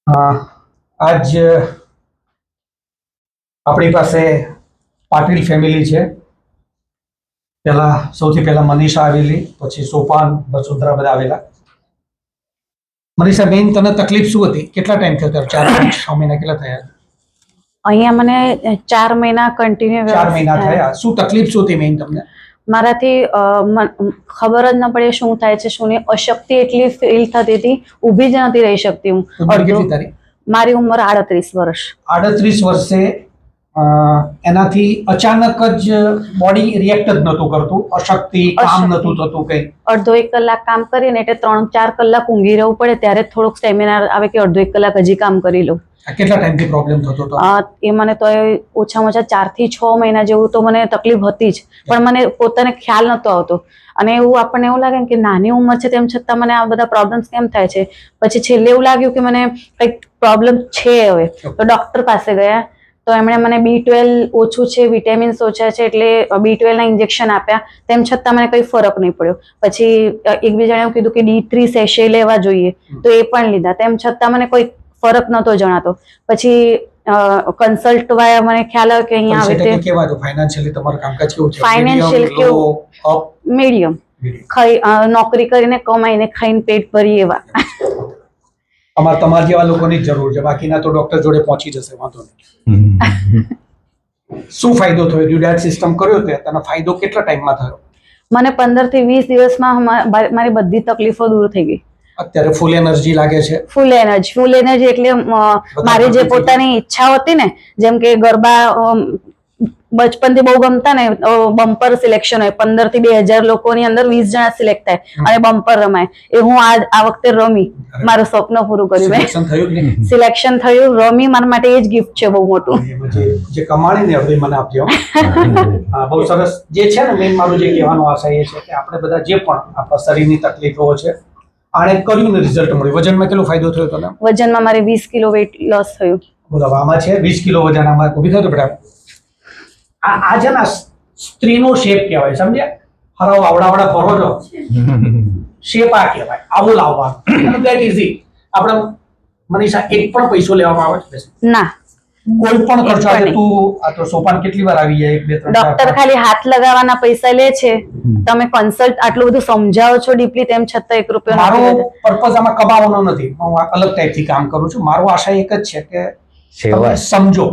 આજ આપણી પાસે પાટીલ ફેમિલી છે. સૌથી પહેલા મનીષા આવેલી, પછી સોપાન, વસુંધરા બધા આવેલા. મનીષા બેન, તને તકલીફ શું હતી? કેટલા ટાઈમ થયો? 4-6 મહિના કેટલા થયા? અહીંયા મને 4 મહિના કન્ટિન્યુ 4 મહિના થયા. શું તકલીફ શું હતી મેઇન તમને? મારાથી ખબર જ ન પડે શું થાય છે શું નહીં. અશક્તિ એટલી ફીલ થતી હતી, ઊભી જ નથી રહી શકતી હું. ઉંમર કેટલી તારી? મારી ઉંમર 38 વર્ષ. 38 વર્ષે એનાથી અચાનક જ બોડી રિએક્ટ જ નતું કરતું, અશક્તિ, કામ નતું થતું કઈ. અડધો 1 કલાક કામ કરીને એટલે 3-4 કલાક ઊંઘી રહેવું પડે, ત્યારે થોડોક સ્ટેમિના આવે કે અડધો 1 કલાક હજી કામ કરી લઉં. કેટલા ટાઈમથી પ્રોબ્લેમ થતો હતો? એ મને તો ઓછામાં ઓછા 4 થી 6 મહિના જેવું તો મને તકલીફ હતી જ, પણ મને પોતાને ખ્યાલ નતો આવતો. અને એવું આપણને એવું લાગે કે નાની ઉંમર છે તેમ છતાં મને આ બધા પ્રોબ્લેમ્સ કેમ થાય છે. પછી છેલ્લે એવું લાગ્યું કે મને કંઈક પ્રોબ્લેમ છે હવે, તો ડોક્ટર પાસે ગયા. તો એમણે મને B12 ઓછું છે, વિટામિન્સ ઓછા છે, એટલે B12 ના ઇન્જેક્શન આપ્યા. તેમ છતાં મને કંઈ ફરક નહીં પડ્યો. પછી એકબીજાને એવું કીધું કે D3 સેશે લેવા જોઈએ, તો એ પણ લીધા. તેમ છતાં મને કોઈ ફરક નતો જણાતો. પછી કન્સલ્ટ વાયા મને ખ્યાલ આવ્યો કે અહીંયા આવે તે કેવા તો ફાઇનાન્શિયલી તમારું કામકાજ કેવું છે? ફાઇનાન્શિયલ કેવું? મીડિયમ. નોકરી કરીને કમાઈને ખાઈને પેટ ભરી એવા. તમારા જેવા લોકોની જ જરૂર છે, બાકીના તો ડોક્ટર જોડે પહોંચી જશે, વાંધો નહીં. શું ફાયદો થયો? ડ્યુડાયટ સિસ્ટમ કર્યો તો તેનો ફાયદો કેટલા ટાઈમમાં થયો? મને 15 થી 20 દિવસમાં મારી બધી તકલીફો દૂર થઈ ગઈ. અત્યારે ફૂલ એનર્જી લાગે છે? ફૂલ એનર્જી એટલે મારી જે પોતાની ઈચ્છા હતી ને, જેમ કે ગરબા બચપનથી બહુ ગમતા ને, બમ્પર સિલેક્શન હોય, 15 થી 2000 લોકોની અંદર 20 જણા સિલેક્ટ થાય અને બમ્પર રમાય, એ હું આ વખતે રમી, મારું સ્વપ્ન પૂરું કર્યું મેં. સિલેક્શન થયું, રમી, મારા માટે એ જ ગિફ્ટ છે બહુ મોટું. જે કમાણી ને હવે મને આપજો. બહુ સરસ. જે છે ને મેઇન મારું જે કહેવાનો આશય એ છે કે આપણે બધા જે પણ આપણા શરીરની તકલીફો છે આને કર્યું ને રિઝલ્ટ મળ્યું. વજનમાં કેટલો ફાયદો થયો તને? વજનમાં મારે 20 કિલો વેઇટ લોસ થયું. બોલો, આમાં છે 20 કિલો વજન આમાં ઉભી થયું બેટા. આ છે ને સ્ત્રીનો શેપ કહેવાય, સમજ્યા? હરાવ આવડાવડા ફરો છો, શેપ આ કહેવાય. આવું લાવવાનું, ધેટ ઇઝી. આપણે મનીષા એક પણ પૈસો લેવામાં આવે છે? ના, કોઈ પણ ખર્ચો આવે. તું આ તો સોપાન કેટલી વાર આવી જાય? 1-2-3 ડોક્ટર ખાલી હાથ લગાવવાના પૈસા લે છે. તમે કન્સલ્ટ આટલું બધું સમજાવો છો ડીપલી, તેમ છતાં 1 રૂપિયો. મારો પર્પઝ આમાં કમાવાનો નથી, હું અલગ ટાઈપથી કામ કરું છું. મારો આશા એક જ છે કે તમે સમજો.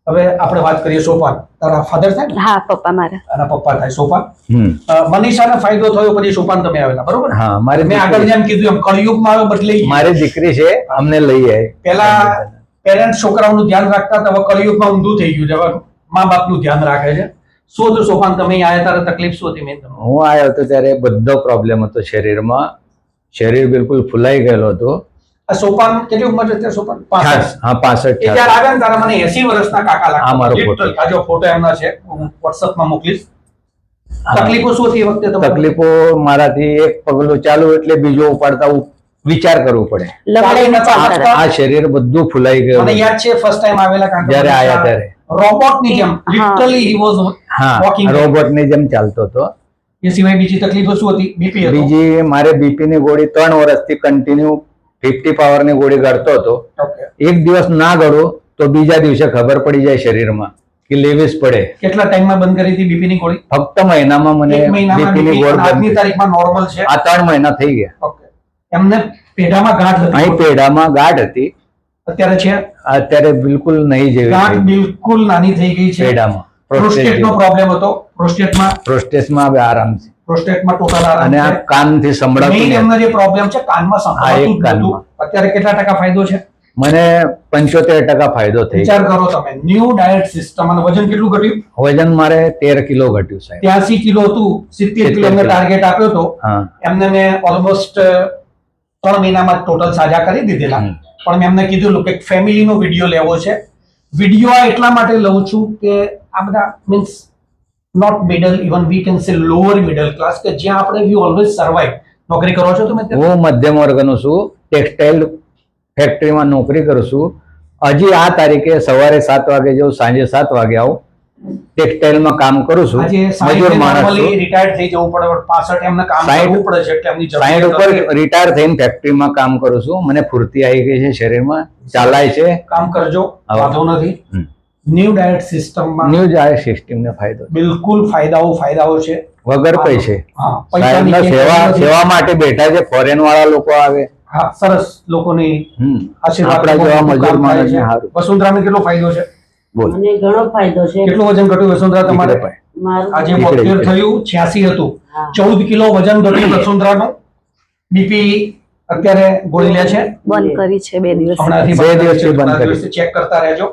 હવે આપણે વાત કરીએ સોપાન. તારા ફાધર થાય ને? હા, પપ્પા મારા. અને પપ્પા થાય સોપાન. મનીષાને ફાયદો થયો, પછી સોપાન તમે આવેલા, બરોબર? હા, મેં આગળ જેમ કીધું એમ કળિયુગમાં આવે બદલે. મારી દીકરી છે, અમને લઈ આવી. પેલા પેરેન્ટ્સ છોકરાઓનું ધ્યાન રાખતા હતા, હવે કળિયુગમાં ઊંધું થઈ ગયું છે. હવે મા બાપનું ધ્યાન રાખે છે. શું હતું સોપાન? તમે આવ્યા ત્યારે તકલીફ શું હતી? હું આવ્યો હતો ત્યારે બધો પ્રોબ્લેમ હતો શરીરમાં. શરીર બિલકુલ ફૂલાઈ ગયેલો હતો. આ સોપાન કેટલી ઉંમર છે? સોપાન 65. હા, 65. ત્યારે આવ્યા ને તારા મને 80 વર્ષના કાકા લાગે. આ મારો ફોટો. આ જો ફોટો એમના છે, હું WhatsApp-માં મોકલીશ. તકલીફો શું હતી એ વખતે તમને? તકલીફો મારાથી એક પગલું ચાલુ એટલે બીજો ઉપાડતા વિચાર કરવો પડે. આ શરીર બધું ફૂલાઈ ગયું. મને યાદ છે ફર્સ્ટ ટાઈમ આવેલા કાકા જ્યારે આયા ત્યારે રોબોટ ની જેમ, literally he was walking. Robot ની જેમ ચાલતો હતો. એ સિવાય બીજી તકલીફો શું હતી? બીપી હતો? બીજી મારે બીપી ની ગોળી 3 વર્ષથી કન્ટિન્યુ 50 પાવર ની ગોળી ગળતો હતો. એક દિવસ ના ગળું તો બીજા દિવસે ખબર પડી જાય શરીરમાં કે લેવીસ પડે. કેટલા ટાઈમમાં બંધ કરી હતી બીપી ની ગોળી? ફક્ત મહિનામાં મને બીપી ની ગોળી. આજની તારીખમાં નોર્મલ છે. આ 3 મહિના થઈ ગયા. એમને પેઢામાં ગાંઠ હતી? અહીં પેઢામાં ગાંઠ હતી. અત્યારે છે? અત્યારે બિલકુલ નહીં જેવી. ગાંઠ બિલકુલ નાની થઈ ગઈ છે પેઢામાં. પ્રોસ્ટેટનો પ્રોબ્લેમ હતો. પ્રોસ્ટેટમાં હવે આરામ છે. પ્રોસ્ટેટમાં ટોટલ આરામ અને આ છે. કાનથી સંભળાતું મેઇન એમનો જે પ્રોબ્લેમ છે કાનમાં સંભળાતું કાનમાં. નહોતું. અત્યારે કેટલા ટકા ફાયદો છે? મને 75% ફાયદો થઈ. વિચાર કરો તમે, ન્યૂ ડાયટ સિસ્ટમ. અને વજન કેટલું ઘટ્યું? વજન મારે 13 કિલો ઘટ્યું સાહેબ. 83 કિલો હતું, 70 કિલો એમને ટાર્ગેટ આપ્યો હતો. એમને મેં ઓલમોસ્ટ 3 મહિનામાં ટોટલ સાજા કરી દીધેલા. પણ મેં એમને કીધું કે ફેમિલીનો વિડીયો લેવો છે. વિડીયો એટલા માટે લઉં છું કે આ બધા means not middle, even we can say lower middle class, કે જ્યાં આપણે વી ઓલવેઝ સર્વાઈવ. નોકરી કરો છો તમે? હું મધ્યમ વર્ગનો છું. ટેક્સટાઇલ ફેક્ટરીમાં નોકરી કરું છું. હજી આ તારીખે સવારે 7 વાગે જાઉં, સાંજે 7 વાગે આવું. ટેક્સટાઇલમાં કામ કરું છું, આજે મજૂર માણસ નોર્મલી છું. રિટાયર્ડ થઈ જવું પડે પણ 65 એમને કામ 60 કરવું પડે છે એટલે એમની 60 જરૂરિયાત ઉપર હશે. રિટાયર થઈને ફેક્ટરીમાં કામ કરું છું. મને ફૂર્તિ આવી ગઈ છે શરીરમાં, ચાલાય છે. કામ કરજો, હા. વાંધો નથી. હમ. ન્યૂ ડાયટ સિસ્ટમમાં ન્યૂઝ આ સિસ્ટમને ફાયદો છે. બિલકુલ ફાયદાઓ છે. વગર પૈસે હા, પૈસાની સાહેબના ક્યાંય સેવા જરૂર નથી. સેવા માટે બેઠા છે. ફોરેન વાળા લોકો આવે. હા, સરસ લોકોની આશીર્વાદ આપણા જેવા કામ મજૂર થાય માણસને છે. સારું. વસુંધરાને કેટલો ફાયદો છે? બોલ. મને ઘણો ફાયદો છે. કેટલું વજન ઘટ્યું વસુંધરા તમારે? નીકળે ભાઈ. મારું આજે નીકળે, 72 નીકળે. થયું, 86 હતું. હા. 14 કિલો વજન ઘટ્યું વસુંધરાનું. બીપી અત્યારે ગોળી લે છે. બંધ કરી છે 2 દિવસ. હમણાંથી 2 બંધ કરી દિવસથી છે. બંધ થોડા કરી. દિવસથી ચેક કરતા રહેજો.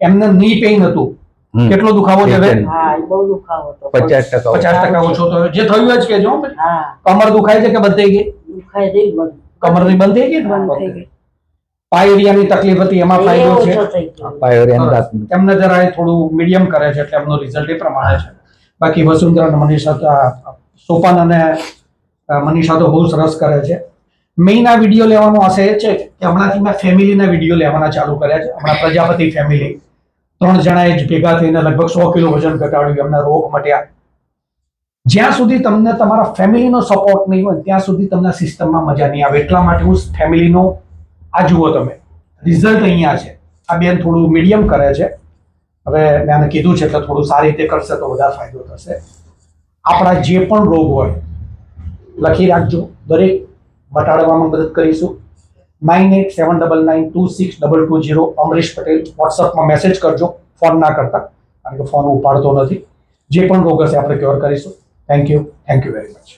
એમને ની પેઇન હતું. હમ. કેટલો દુખાવો છે હવે? પેઇન. હા, એ બહુ દુખાવો હતો. 50% 50% ઓછો થયો. જે થયું એ જ કહેજો હો પછી. હા, કમર દુખાય છે કે બંધ થઈ ગઈ? દુખાય નહીં બધું. કમરની બંધ થઈ ગઈ ને? બંધ થઈ ઓકે. ગઈ. પાયરિયાની તકલીફ હતી એમાં એ ફાયદો છે. ઓછો થઈ ગયો. પાયોરિયન સરસ. દાંતનું. એમને જરા એ થોડું મીડિયમ કરે છે એટલે એમનો રિઝલ્ટ એ પ્રમાણે છે. બાકી વસુંધરા અને મનીષા સોપાન અને મનીષા તો બહુ સરસ કરે છે. મેઇન આ વિડીયો લેવાનો આશય એ છે કે હમણાંથી મેં ફેમિલીના વિડીયો લેવાના ચાલુ કર્યા છે. હમણાં પ્રજાપતિ ફેમિલી 3 જણાએ જ ભેગા થઈને લગભગ 100 કિલો વજન ઘટાડ્યું, એમના રોગ મટ્યા. જ્યાં સુધી તમને તમારા ફેમિલીનો સપોર્ટ નહીં હોય ત્યાં સુધી તમને સિસ્ટમમાં મજા નહીં આવે. એટલા માટે હું ફેમિલીનો આ જુઓ તમે રિઝલ્ટ અહીંયા છે. આ બેન થોડું મીડિયમ કરે છે. હવે મેં આને કીધું છે એટલે થોડું સારી રીતે કરશે તો વધારે ફાયદો થશે. આપણા જે પણ રોગ હોય લખી રાખજો, દરેક મટાડવામાં મદદ કરીશું. 9879926220 અમરીશ પટેલ. વોટ્સઅપમાં મેસેજ કરજો, ફોન ના કરતા, કારણ કે ફોન ઉપાડતો નથી. જે પણ રોગ હશે આપણે ક્યોર કરીશું. Thank you very much.